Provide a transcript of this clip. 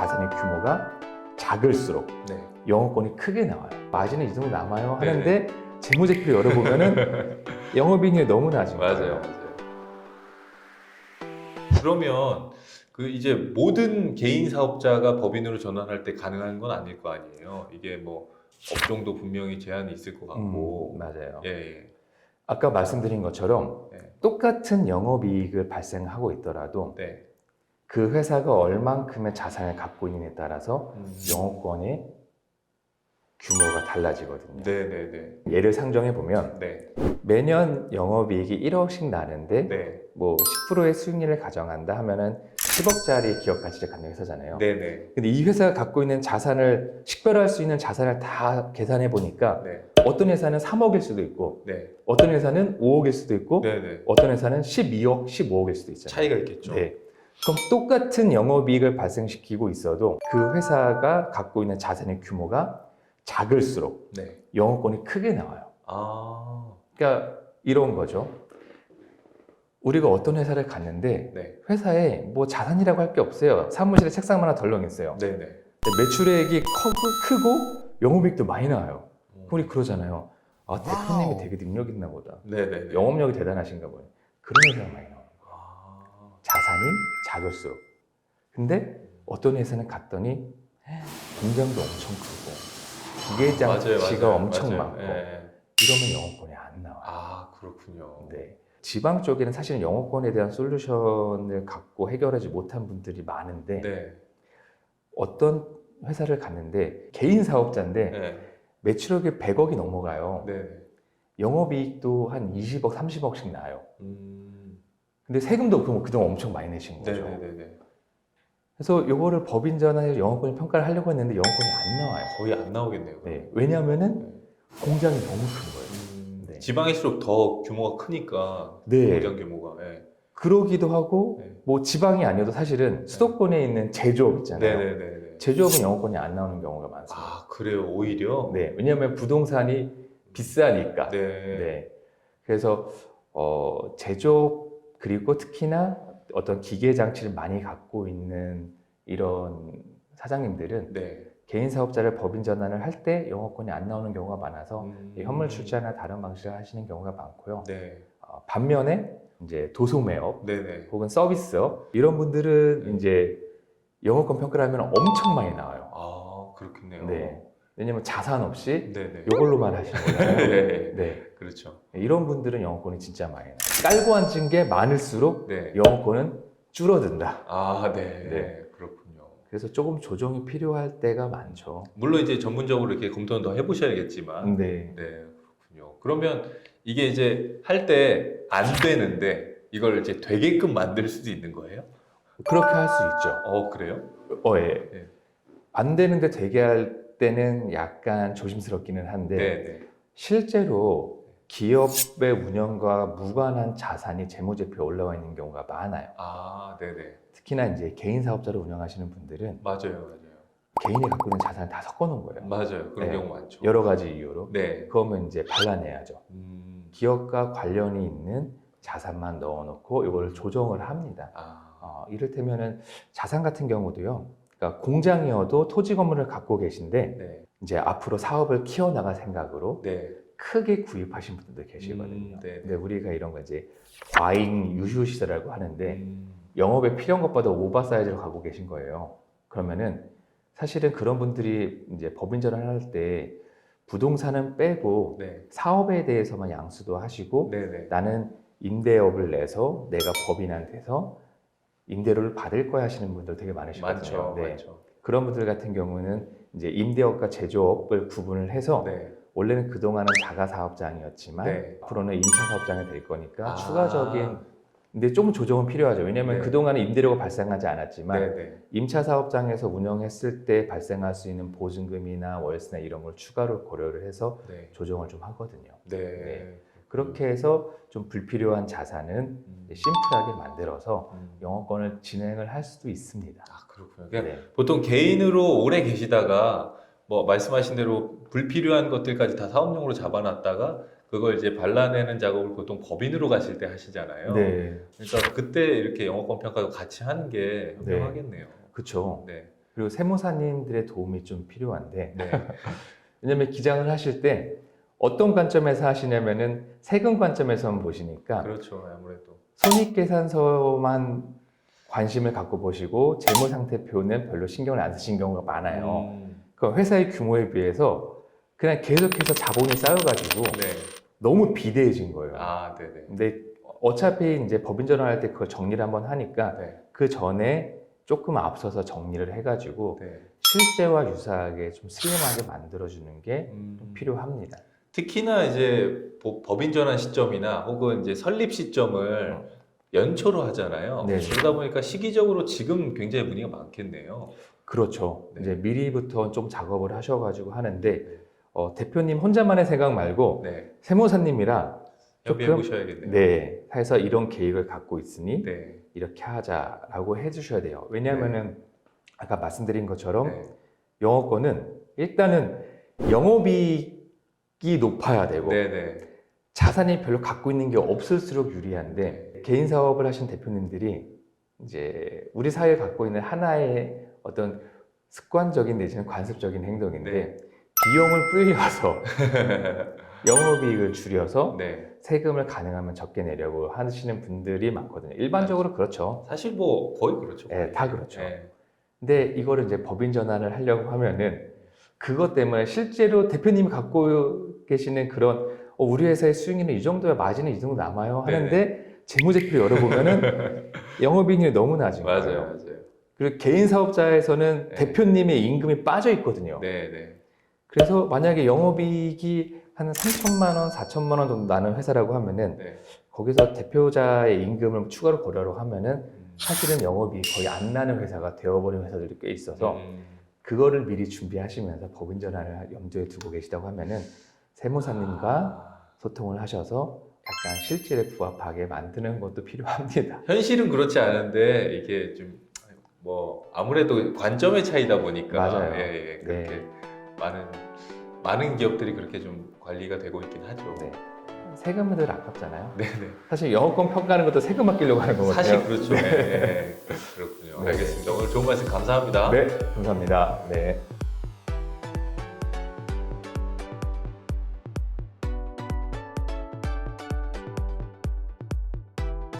자산의 규모가 작을수록 네. 영업권이 크게 나와요. 마진은 이 정도 남아요 네네. 하는데 재무제표를 열어보면은 영업이익률이 너무 낮은 거예요. 맞아요. 그러면 그 이제 모든 개인 사업자가 법인으로 전환할 때 가능한 건 아닐 거 아니에요. 이게 뭐 업종도 분명히 제한이 있을 것 같고. 맞아요. 예. 아까 말씀드린 것처럼 네. 똑같은 영업이익을 발생하고 있더라도 네. 그 회사가 얼만큼의 자산을 갖고 있느냐에 따라서 영업권의 규모가 달라지거든요. 네네네. 예를 상정해 보면 네. 매년 영업이익이 1억씩 나는데 네. 뭐 10%의 수익률을 가정한다 하면은 10억짜리 기업 가치를 갖는 회사잖아요. 네네. 근데 이 회사가 갖고 있는 자산을 식별할 수 있는 자산을 다 계산해 보니까 네. 어떤 회사는 3억일 수도 있고 네. 어떤 회사는 5억일 수도 있고 네네. 어떤 회사는 12억, 15억일 수도 있잖아요. 차이가 있겠죠. 네. 그럼 똑같은 영업이익을 발생시키고 있어도 그 회사가 갖고 있는 자산의 규모가 작을수록 네. 영업권이 크게 나와요. 아. 그러니까 이런 거죠. 우리가 어떤 회사를 갔는데 네. 회사에 뭐 자산이라고 할 게 없어요. 사무실에 책상 하나 덜렁 있어요. 네네. 근데 매출액이 크고 영업이익도 많이 나와요. 우리 그러잖아요. 아, 대표님이 되게 능력 있나 보다. 네네. 영업력이 대단하신가 보네. 그런 회사가 많이 나와요. 아. 자산이 작을수록. 근데 어떤 회사는 갔더니 공장도 엄청 크고 기계 장치가 엄청 맞아요. 많고 예. 이러면 영업권이 안 나와요. 아, 그렇군요. 네. 지방 쪽에는 사실은 영업권에 대한 솔루션을 갖고 해결하지 못한 분들이 많은데 네. 어떤 회사를 갔는데 개인 사업자인데 네. 매출액이 100억이 넘어가요. 네. 영업이익도 한 20억, 30억씩 나요. 음. 근데 세금도 그동안 엄청 많이 내신 거죠. 네네네. 그래서 이거를 법인 전환해서 영업권 평가를 하려고 했는데 영업권이 안 나와요. 거의 안 나오겠네요. 네. 왜냐하면은 공장이 너무 큰 거예요. 네. 지방일수록 더 규모가 크니까 네. 공장 규모가. 예. 그러기도 하고 네. 뭐 지방이 아니어도 사실은 수도권에 있는 제조업 있잖아요. 네네네. 제조업은 영업권이 안 나오는 경우가 많습니다. 아, 그래요. 오히려. 네, 왜냐하면 부동산이 비싸니까. 네. 네. 그래서 제조업 그리고 특히나 어떤 기계 장치를 많이 갖고 있는 이런 사장님들은 네. 개인 사업자를 법인 전환을 할 때 영업권이 안 나오는 경우가 많아서 현물 출자나 다른 방식을 하시는 경우가 많고요. 네. 반면에 이제 도소매업 네네. 혹은 서비스업 이런 분들은 이제 영업권 평가를 하면 엄청 많이 나와요. 아, 그렇겠네요. 네. 왜냐면 자산 없이 네네. 이걸로만 하시는 거잖아요. 네. 네. 그렇죠. 이런 분들은 영업권이 진짜 많이 나요. 깔고 앉은 게 많을수록 네. 영업권은 줄어든다. 아, 네. 네. 그렇군요. 그래서 조금 조정이 필요할 때가 많죠. 물론 이제 전문적으로 이렇게 검토는 더 해보셔야겠지만. 네. 네. 그렇군요. 그러면 이게 이제 할 때 안 되는데 이걸 이제 되게끔 만들 수도 있는 거예요? 그렇게 할 수 있죠. 그래요? 예. 네. 안 되는데 되게 할 때는 약간 조심스럽기는 한데 네. 실제로 기업의 운영과 무관한 자산이 재무제표에 올라와 있는 경우가 많아요. 아, 네네. 특히나 이제 개인 사업자를 운영하시는 분들은 맞아요. 개인이 갖고 있는 자산을 다 섞어놓은 거예요. 맞아요. 그런 네. 경우 많죠. 여러 가지 이유로. 네. 그러면 이제 발라내야죠. 기업과 관련이 있는 자산만 넣어놓고 이걸 조정을 합니다. 이를테면은 자산 같은 경우도요. 그러니까 공장이어도 토지 건물을 갖고 계신데 네. 이제 앞으로 사업을 키워나갈 생각으로 네. 크게 구입하신 분들도 계시거든요. 네. 근데 우리가 이런 거 이제 과잉 유휴 시설이라고 하는데 음. 영업에 필요한 것보다 오버 사이즈로 가고 계신 거예요. 그러면은 사실은 그런 분들이 이제 법인 전환할 때 부동산은 빼고 네. 사업에 대해서만 양수도 하시고 네네. 나는 임대업을 내서 내가 법인한테서 임대료를 받을 거야 하시는 분들 되게 많으시거든요. 많죠. 네. 많죠. 그런 분들 같은 경우는 이제 임대업과 제조업을 구분을 해서 네. 원래는 그동안은 자가 사업장이었지만 네. 앞으로는 임차 사업장이 될 거니까 아. 추가적인 근데 조금 조정은 필요하죠. 왜냐하면 네. 그동안은 임대료가 발생하지 않았지만 네네. 임차 사업장에서 운영했을 때 발생할 수 있는 보증금이나 월세나 이런 걸 추가로 고려를 해서 네. 조정을 좀 하거든요. 네. 네. 그렇게 해서 좀 불필요한 자산은 심플하게 만들어서 영업권을 진행을 할 수도 있습니다. 아, 그렇군요. 그러니까 네. 보통 개인으로 오래 계시다가 뭐 말씀하신 대로 불필요한 것들까지 다 사업용으로 잡아놨다가 그걸 이제 발라내는 작업을 보통 법인으로 가실 때 하시잖아요. 네. 그러니까 그때 이렇게 영업권 평가도 같이 하는 게 현명하겠네요. 그렇죠. 네. 그리고 세무사님들의 도움이 좀 필요한데 네. 왜냐면 기장을 하실 때 어떤 관점에서 하시냐면은 세금 관점에서만 보시니까 그렇죠. 아무래도. 손익계산서만 관심을 갖고 보시고 재무상태표는 별로 신경을 안 쓰신 경우가 많아요. 그 회사의 규모에 비해서 그냥 계속해서 자본이 쌓여가지고 네. 너무 비대해진 거예요. 아, 네네. 근데 어차피 이제 법인 전환할 때 그걸 정리를 한번 하니까 네. 그 전에 조금 앞서서 정리를 해가지고 네. 실제와 유사하게 좀 슬림하게 만들어주는 게 좀 필요합니다. 특히나 이제 법인 전환 시점이나 혹은 이제 설립 시점을 연초로 하잖아요. 네. 그러다 보니까 시기적으로 지금 굉장히 문의가 많겠네요. 그렇죠. 네. 이제 미리부터 좀 작업을 하셔가지고 하는데 대표님 혼자만의 생각 말고 네. 세무사님이랑 협의해 조금 보셔야겠네요. 네, 해서 이런 계획을 갖고 있으니 네. 이렇게 하자라고 해주셔야 돼요. 왜냐하면은 아까 말씀드린 것처럼 네. 영업권은 일단은 영업이익이 높아야 되고 네네. 자산이 별로 갖고 있는 게 없을수록 유리한데 개인 사업을 하신 대표님들이 이제 우리 사회에 갖고 있는 하나의 어떤 습관적인 내지는 관습적인 행동인데 네. 비용을 불려서 영업이익을 줄여서 네. 세금을 가능하면 적게 내려고 하시는 분들이 많거든요. 일반적으로 그렇죠. 사실 뭐 거의 그렇죠. 네, 다 그렇죠. 네. 근데 이거를 이제 법인 전환을 하려고 하면은 그것 때문에 실제로 대표님이 갖고 계시는 그런 우리 회사의 수익률은 이 정도야, 마진은 이 정도 남아요 하는데 재무제표를 열어보면은 영업이익률이 너무 낮은 맞아요, 거예요. 맞아요. 그리고 개인 사업자에서는 네. 대표님의 임금이 빠져 있거든요. 네네. 그래서 만약에 영업이익이 한 3천만 원, 4천만 원 정도 나는 회사라고 하면은 네. 거기서 대표자의 임금을 추가로 고려하려고 하면은 사실은 영업이익이 거의 안 나는 회사가 되어버린 회사들이 꽤 있어서 그거를 미리 준비하시면서 법인 전환을 염두에 두고 계시다고 하면은 세무사님과 소통을 하셔서 약간 실질에 부합하게 만드는 것도 필요합니다. 현실은 그렇지 않은데 이게 좀 뭐 아무래도 관점의 차이다 보니까 맞아요. 예, 예, 그렇게 네. 많은 기업들이 그렇게 좀 관리가 되고 있긴 하죠. 네. 세금은 늘 아깝잖아요. 네네. 사실 영업권 평가하는 것도 세금 아끼려고 하는 거거든요. 사실 그렇죠. 네. 네. 그렇군요. 네. 알겠습니다. 오늘 좋은 말씀 감사합니다. 네, 감사합니다. 네.